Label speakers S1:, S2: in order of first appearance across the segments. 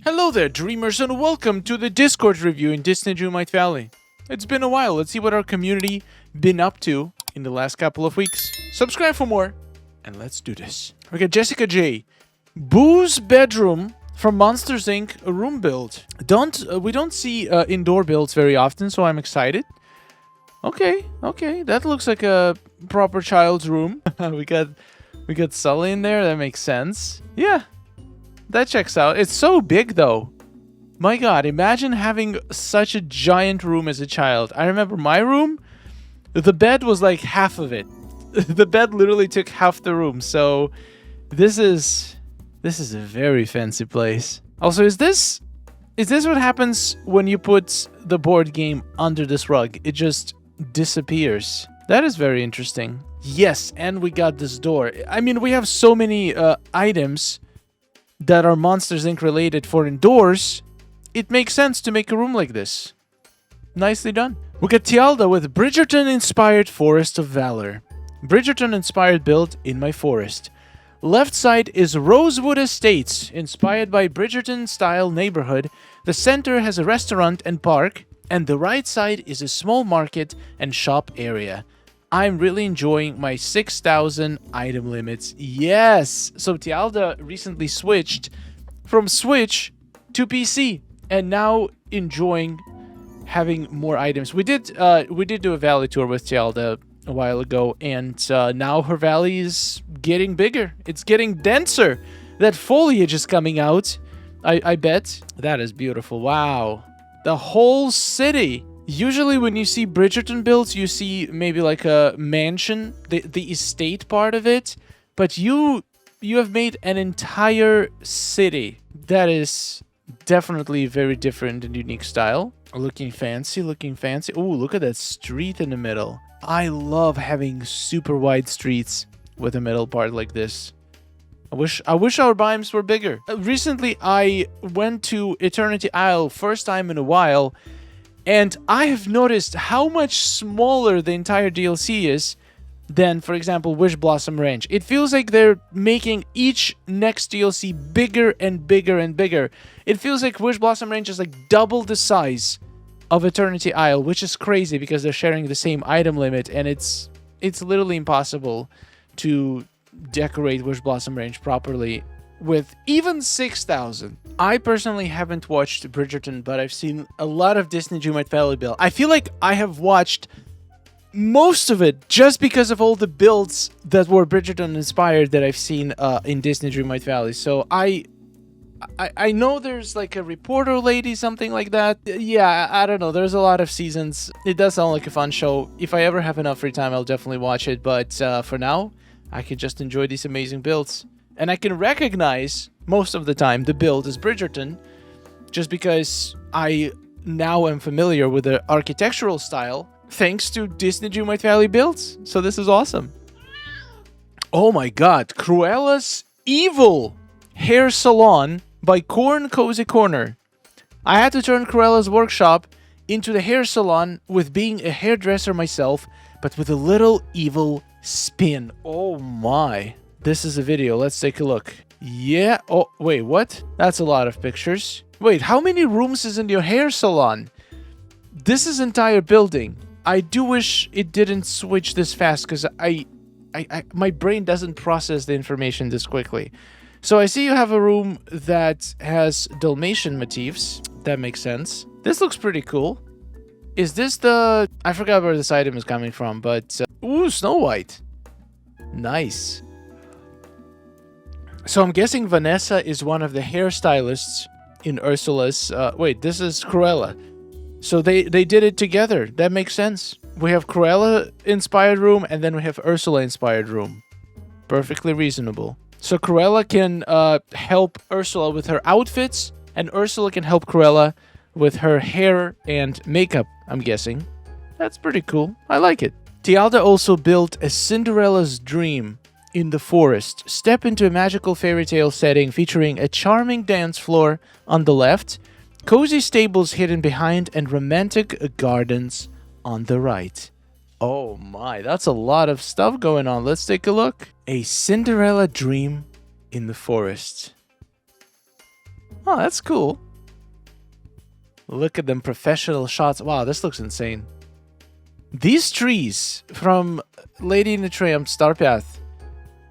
S1: Hello there, dreamers, and welcome to the Discord review in DISNEY Dreamlight Valley. It's been a while. Let's see what our community been up to in the last couple of weeks. Subscribe for more, and let's do this. We got Jessica J. Boo's bedroom from Monsters Inc. A room build. We don't see indoor builds very often, so I'm excited. Okay, that looks like a proper child's room. we got Sully in there. That makes sense. Yeah. That checks out. It's so big, though. My god, imagine having such a giant room as a child. I remember my room, the bed was like half of it. The bed literally took half the room, so this is a very fancy place. Also, is this what happens when you put the board game under this rug? It just disappears. That is very interesting. Yes, and we got this door. I mean, we have so many items that are Monsters Inc. related for indoors. It makes sense to make a room like this. Nicely done. We got Tialda with Bridgerton-inspired Forest of Valor. Bridgerton-inspired build in my forest. Left side is Rosewood Estates, inspired by Bridgerton-style neighborhood. The center has a restaurant and park, and the right side is a small market and shop area. I'm really enjoying my 6,000 item limits. Yes! So Tialda recently switched from Switch to PC and now enjoying having more items. We did do a valley tour with Tialda a while ago, and now her valley is getting bigger. It's getting denser. That foliage is coming out. I bet. That is beautiful. Wow. The whole city. Usually when you see Bridgerton builds, you see maybe like a mansion, the estate part of it, but you have made an entire city. That is definitely very different and unique style. Looking fancy. Ooh, look at that street in the middle. I love having super wide streets with a middle part like this. I wish our biomes were bigger. Recently, I went to Eternity Isle, first time in a while, and I have noticed how much smaller the entire DLC is than, for example, Wish Blossom Ranch. It feels like they're making each next DLC bigger and bigger and bigger. It feels like Wish Blossom Ranch is like double the size of Eternity Isle, which is crazy because they're sharing the same item limit, and it's literally impossible to decorate Wish Blossom Ranch properly with even 6,000. I personally haven't watched Bridgerton, but I've seen a lot of DISNEY Dreamlight Valley build. I feel like I have watched most of it just because of all the builds that were Bridgerton inspired that I've seen in DISNEY Dreamlight Valley. So I know there's like a reporter lady, something like that. Yeah, I don't know. There's a lot of seasons. It does sound like a fun show. If I ever have enough free time, I'll definitely watch it. But for now, I can just enjoy these amazing builds. And I can recognize, most of the time, the build as Bridgerton, just because I now am familiar with the architectural style, thanks to DISNEY Dreamlight Valley builds. So this is awesome. Oh my god, Cruella's Evil Hair Salon by Corn Cozy Corner. I had to turn Cruella's workshop into the hair salon with being a hairdresser myself, but with a little evil spin. Oh my. This is a video. Let's take a look. Yeah. Oh, wait, what? That's a lot of pictures. Wait, how many rooms is in your hair salon? This is entire building. I do wish it didn't switch this fast because my brain doesn't process the information this quickly. So I see you have a room that has Dalmatian motifs. That makes sense. This looks pretty cool. Is this the... I forgot where this item is coming from, but... Ooh, Snow White. Nice. So I'm guessing Vanessa is one of the hairstylists in Ursula's... wait, this is Cruella. So they did it together. That makes sense. We have Cruella-inspired room, and then we have Ursula-inspired room. Perfectly reasonable. So Cruella can help Ursula with her outfits, and Ursula can help Cruella with her hair and makeup, I'm guessing. That's pretty cool. I like it. Tialda also built a Cinderella's Dream in the forest. Step into a magical fairy tale setting featuring a charming dance floor on the left, cozy stables hidden behind, and romantic gardens on the right. Oh my, that's a lot of stuff going on. Let's take a look. A Cinderella Dream in the forest. Oh, that's cool. Look at them professional shots. Wow, this looks insane. These trees from Lady in the Tram Star Path,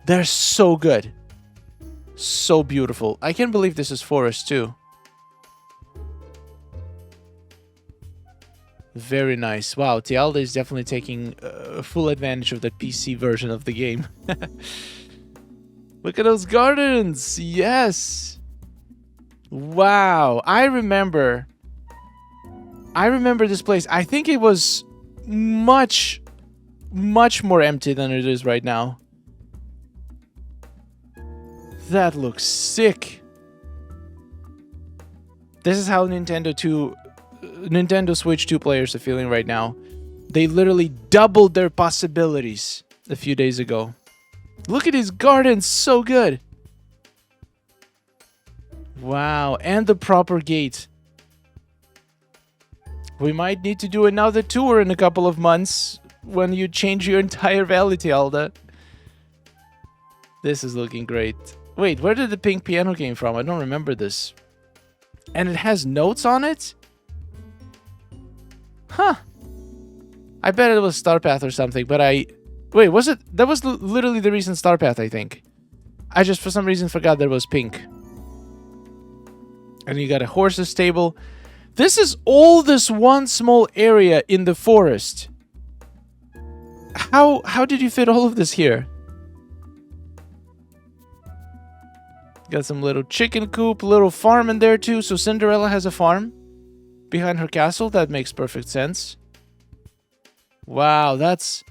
S1: they're so good. So beautiful. I can't believe this is forest too. Very nice. Wow, Tialda is definitely taking full advantage of that PC version of the game. Look at those gardens. Yes. Wow. I remember this place. I think it was much more empty than it is right now. That looks sick. This is how Nintendo Switch 2 players are feeling right now. They literally doubled their possibilities a few days ago. Look at his garden, so good. Wow, and the proper gate. We might need to do another tour in a couple of months when you change your entire valley, Tialda. This is looking great. Wait, where did the pink piano came from? I don't remember this. And it has notes on it? Huh. I bet it was Star Path or something, but Wait, was it? That was literally the recent Star Path, I think. I just, for some reason, forgot there was pink. And you got a horse's stable. This is all this one small area in the forest. How did you fit all of this here? Got some little chicken coop, little farm in there too. So Cinderella has a farm behind her castle. That makes perfect sense. Wow, that's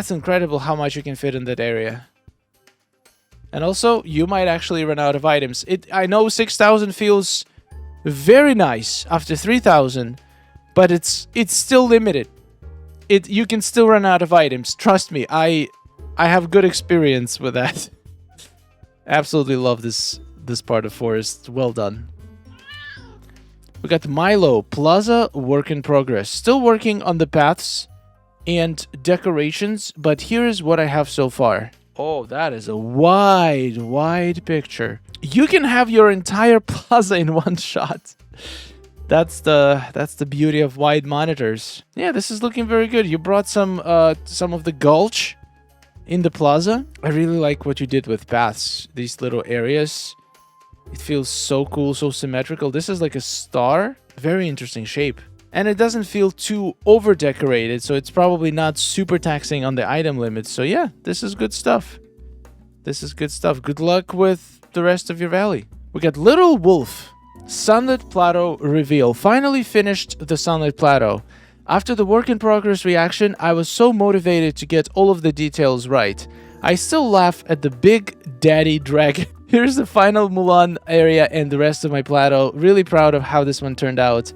S1: incredible how much you can fit in that area. And also, you might actually run out of items. I know 6,000 feels very nice after 3,000, but it's still limited. You can still run out of items. Trust me, I have good experience with that. Absolutely love this part of forest. Well done. We got Milo Plaza, work in progress. Still working on the paths and decorations, but here is what I have so far. Oh, that is a wide picture. You can have your entire plaza in one shot. That's the beauty of wide monitors. Yeah, this is looking very good. You brought some of the gulch in the plaza. I really like what you did with paths. These little areas. It feels so cool, so symmetrical. This is like a star. Very interesting shape. And it doesn't feel too over-decorated, so it's probably not super taxing on the item limits. So yeah, this is good stuff. This is good stuff. Good luck with the rest of your valley. We got Little Wolf. Sunlit Plateau reveal. Finally finished the Sunlit Plateau. After the work in progress reaction, I was so motivated to get all of the details right. I still laugh at the big daddy dragon. Here's the final Mulan area and the rest of my plateau. Really proud of how this one turned out.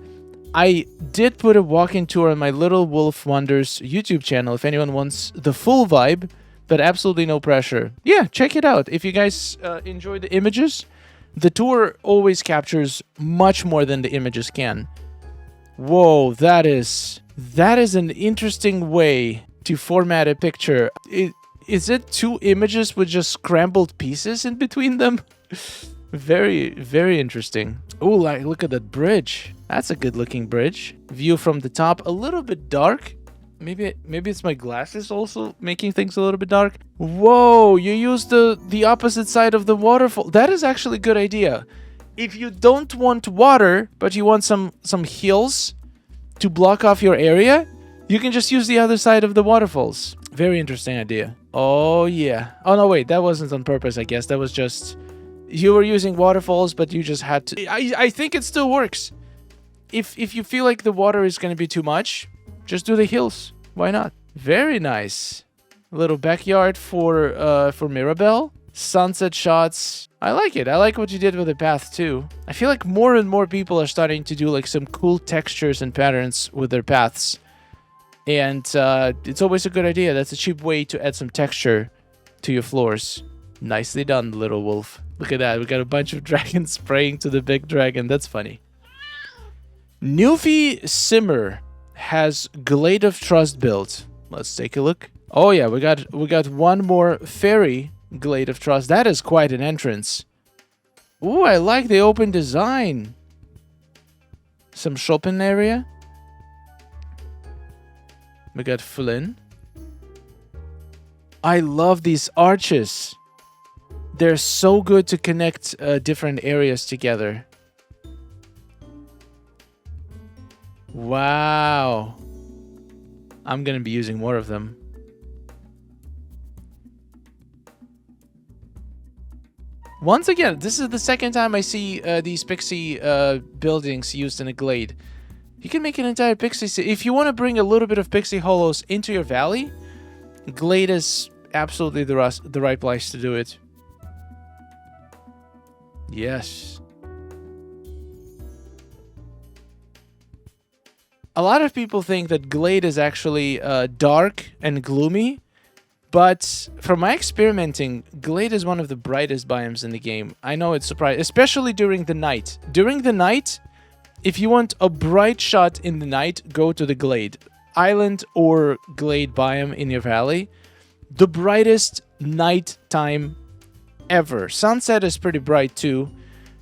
S1: I did put a walk-in tour on my Little Wolf Wonders YouTube channel if anyone wants the full vibe, but absolutely no pressure. Yeah, check it out. If you guys enjoy the images, the tour always captures much more than the images can. Whoa, that is an interesting way to format a picture. Is it two images with just scrambled pieces in between them? Very, very interesting. Oh, like, look at that bridge. That's a good looking bridge. View from the top, a little bit dark. Maybe it's my glasses also making things a little bit dark. Whoa, you used the opposite side of the waterfall. That is actually a good idea. If you don't want water, but you want some hills to block off your area, you can just use the other side of the waterfalls. Very interesting idea. Oh, yeah. Oh, no, wait. That wasn't on purpose, I guess. That was just... You were using waterfalls, but you just had to... I think it still works. If you feel like the water is going to be too much, just do the hills. Why not? Very nice. A little backyard for Mirabelle. Sunset shots. I like it. I like what you did with the path, too. I feel like more and more people are starting to do like some cool textures and patterns with their paths. And it's always a good idea. That's a cheap way to add some texture to your floors. Nicely done, Little Wolf. Look at that. We got a bunch of dragons spraying to the big dragon. That's funny. Newfie Simmer has Glade of Trust built. Let's take a look. Oh yeah, we got one more fairy Glade of Trust. That is quite an entrance. Ooh, I like the open design. Some shopping area. We got Flynn. I love these arches. They're so good to connect different areas together. Wow. I'm gonna be using more of them. Once again, this is the second time I see these pixie buildings used in a glade. You can make an entire pixie city. If you want to bring a little bit of pixie hollows into your valley, Glade is absolutely the right place to do it. Yes. A lot of people think that Glade is actually dark and gloomy. But from my experimenting, Glade is one of the brightest biomes in the game. I know it's surprising, especially during the night. During the night, if you want a bright shot in the night, go to the Glade. Island or Glade biome in your valley. The brightest nighttime ever. Sunset is pretty bright too.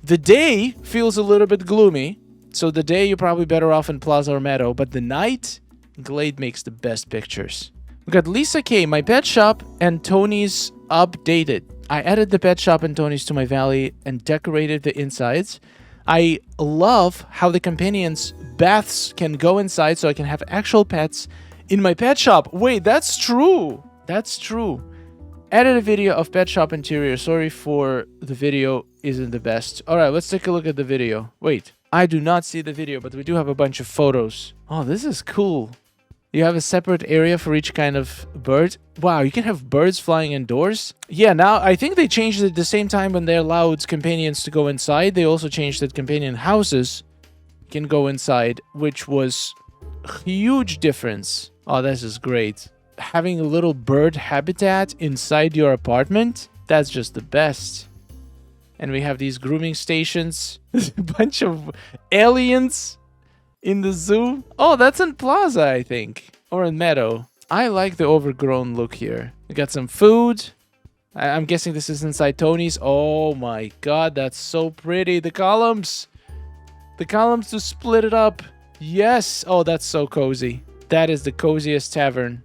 S1: The day feels a little bit gloomy. So the day you're probably better off in Plaza or Meadow. But the night, Glade makes the best pictures. We got Lisa K, my pet shop, and Tony's updated. I added the pet shop and Tony's to my valley and decorated the insides. I love how the companions' baths can go inside so I can have actual pets in my pet shop. Wait, that's true. That's true. Added a video of pet shop interior. Sorry for the video isn't the best. All right, let's take a look at the video. Wait, I do not see the video, but we do have a bunch of photos. Oh, this is cool. You have a separate area for each kind of bird. Wow, you can have birds flying indoors. Yeah, now I think they changed it at the same time when they allowed companions to go inside. They also changed that companion houses can go inside, which was a huge difference. Oh, this is great. Having a little bird habitat inside your apartment, that's just the best. And we have these grooming stations. There's a bunch of aliens in the zoo. Oh, that's in Plaza, I think. Or in Meadow. I like the overgrown look here. We got some food. I'm guessing this is inside Tony's. Oh my god, that's so pretty. The columns. The columns to split it up. Yes. Oh, that's so cozy. That is the coziest tavern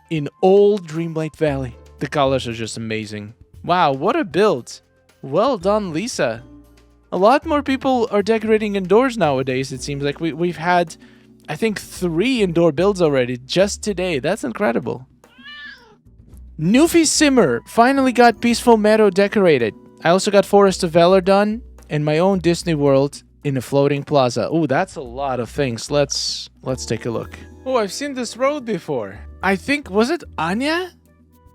S1: in all Dreamlight Valley. The colors are just amazing. Wow, what a build. Well done, Lisa. A lot more people are decorating indoors nowadays, it seems like. We've had, I think, 3 indoor builds already just today. That's incredible. Newfie Simmer finally got Peaceful Meadow decorated. I also got Forest of Valor done and my own Disney World in a floating plaza. Oh, that's a lot of things. Let's take a look. Oh, I've seen this road before. I think, was it Anya?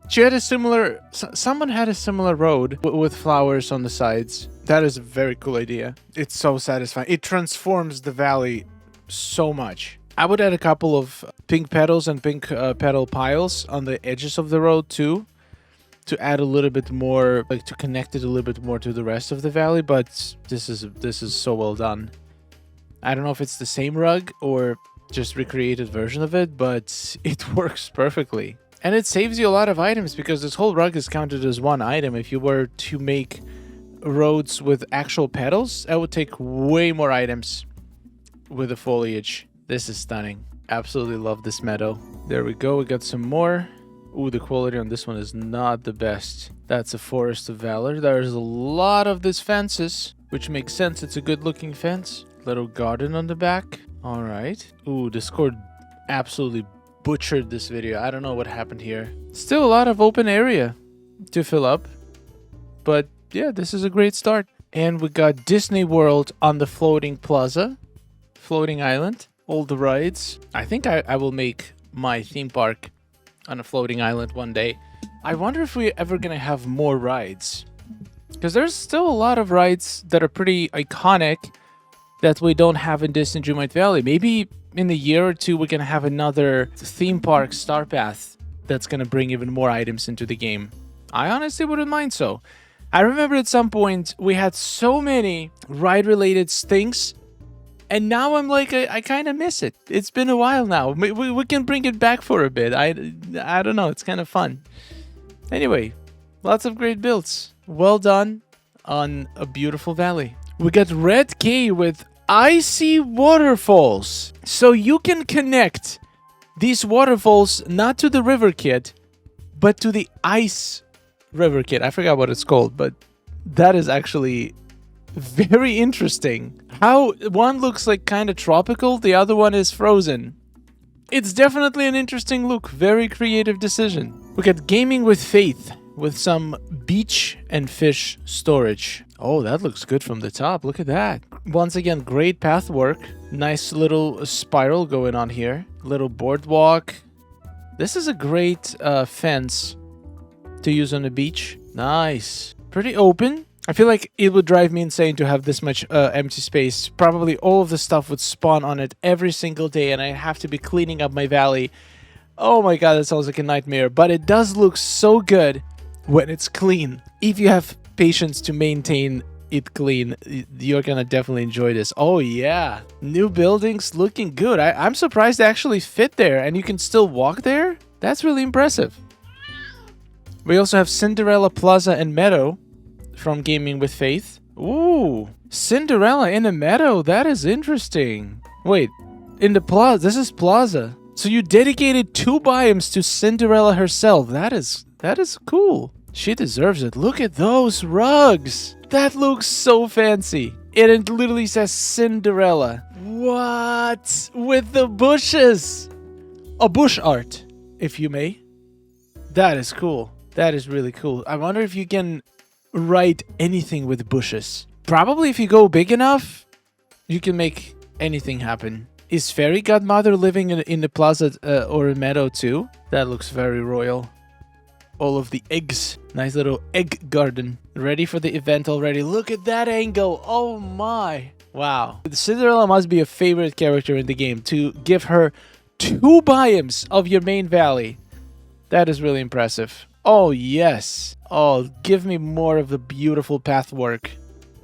S1: She had a similar, someone had a similar road with flowers on the sides. That is a very cool idea. It's so satisfying. It transforms the valley so much. I would add a couple of pink petals and pink petal piles on the edges of the road too, to add a little bit more, like to connect it a little bit more to the rest of the valley. But this is so well done. I don't know if it's the same rug or just recreated version of it, but it works perfectly. And it saves you a lot of items because this whole rug is counted as one item. If you were to make roads with actual petals, that would take way more items with the foliage. This is stunning. Absolutely love this meadow. There we go. We got some more. Ooh, the quality on this one is not the best. That's a Forest of Valor. There's a lot of these fences, which makes sense. It's a good looking fence. Little garden on the back. All right. Ooh, Discord absolutely butchered this video. I don't know what happened here. Still a lot of open area to fill up. But yeah, this is a great start. And we got Disney World on the floating plaza. Floating island. All the rides. I think I will make my theme park on a floating island one day. I wonder if we're ever gonna have more rides. Because there's still a lot of rides that are pretty iconic that we don't have in Disney Dreamlight Valley. Maybe in a year or two we can have another theme park star path that's gonna bring even more items into the game. I honestly wouldn't mind so. I remember at some point we had so many ride-related things, and now I'm like, I kind of miss it. It's been a while now. We can bring it back for a bit. I don't know. It's kind of fun. Anyway, lots of great builds. Well done. on a beautiful valley. We got red key with icy waterfalls. So you can connect these waterfalls not to the river kit, but to the ice river kit. I forgot what it's called, but that is actually very interesting. How one looks like kind of tropical, the other one is frozen. It's definitely an interesting look. Very creative decision. We got gaming with faith with some beach and fish storage. Oh, that looks good from the top. Look at that. Once again, great path work. Nice little spiral going on here. Little boardwalk. This is a great fence to use on the beach. Nice. Pretty open. I feel like it would drive me insane to have this much empty space. Probably all of the stuff would spawn on it every single day, and I'd have to be cleaning up my valley. Oh my god, that sounds like a nightmare. But it does look so good when it's clean. If you have patience to maintain it clean, you're gonna definitely enjoy this. Oh yeah, new buildings looking good. I'm surprised they actually fit there, and you can still walk there. That's really impressive. We also have Cinderella Plaza and Meadow from Gaming with Faith. Ooh, Cinderella in a meadow. That is interesting. Wait, in the plaza. This is Plaza. So you dedicated 2 biomes to Cinderella herself. That is cool. She deserves it. Look at those rugs. That looks so fancy. And it literally says Cinderella. What? With the bushes. A bush art, if you may. That is cool. That is really cool. I wonder if you can write anything with bushes. Probably if you go big enough, you can make anything happen. Is Fairy Godmother living in the plaza or a meadow too? That looks very royal. All of the eggs. Nice little egg garden. Ready for the event already. Look at that angle. Oh my. Wow. Cinderella must be a favorite character in the game to give her 2 biomes of your main valley. That is really impressive. Oh, yes. Oh, give me more of the beautiful path work.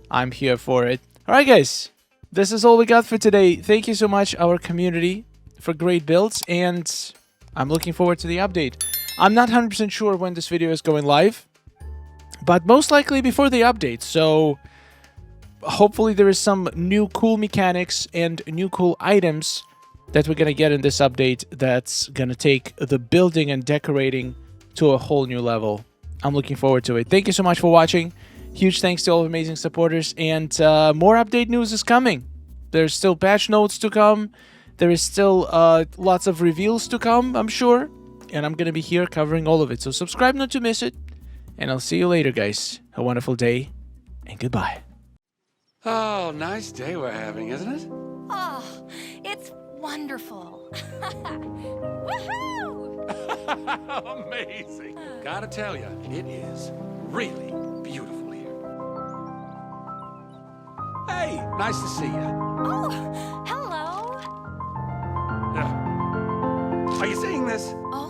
S1: I'm here for it. All right, guys. This is all we got for today. Thank you so much, our community, for great builds. And I'm looking forward to the update. I'm not 100% sure when this video is going live, but most likely before the update. So hopefully there is some new cool mechanics and new cool items that we're going to get in this update that's going to take the building and decorating to a whole new level. I'm looking forward to it. Thank you so much for watching. Huge thanks to all amazing supporters, and more update news is coming. There's still patch notes to come. There is still lots of reveals to come, I'm sure, and I'm gonna be here covering all of it. So subscribe not to miss it, and I'll see you later, guys. A wonderful day, and goodbye.
S2: Oh, nice day we're having, isn't it?
S3: Oh, it's wonderful. Woohoo!
S2: Amazing. Gotta tell you, it is really beautiful here. Hey, nice to see you.
S3: Oh, hello.
S2: Are you seeing this?
S3: Oh,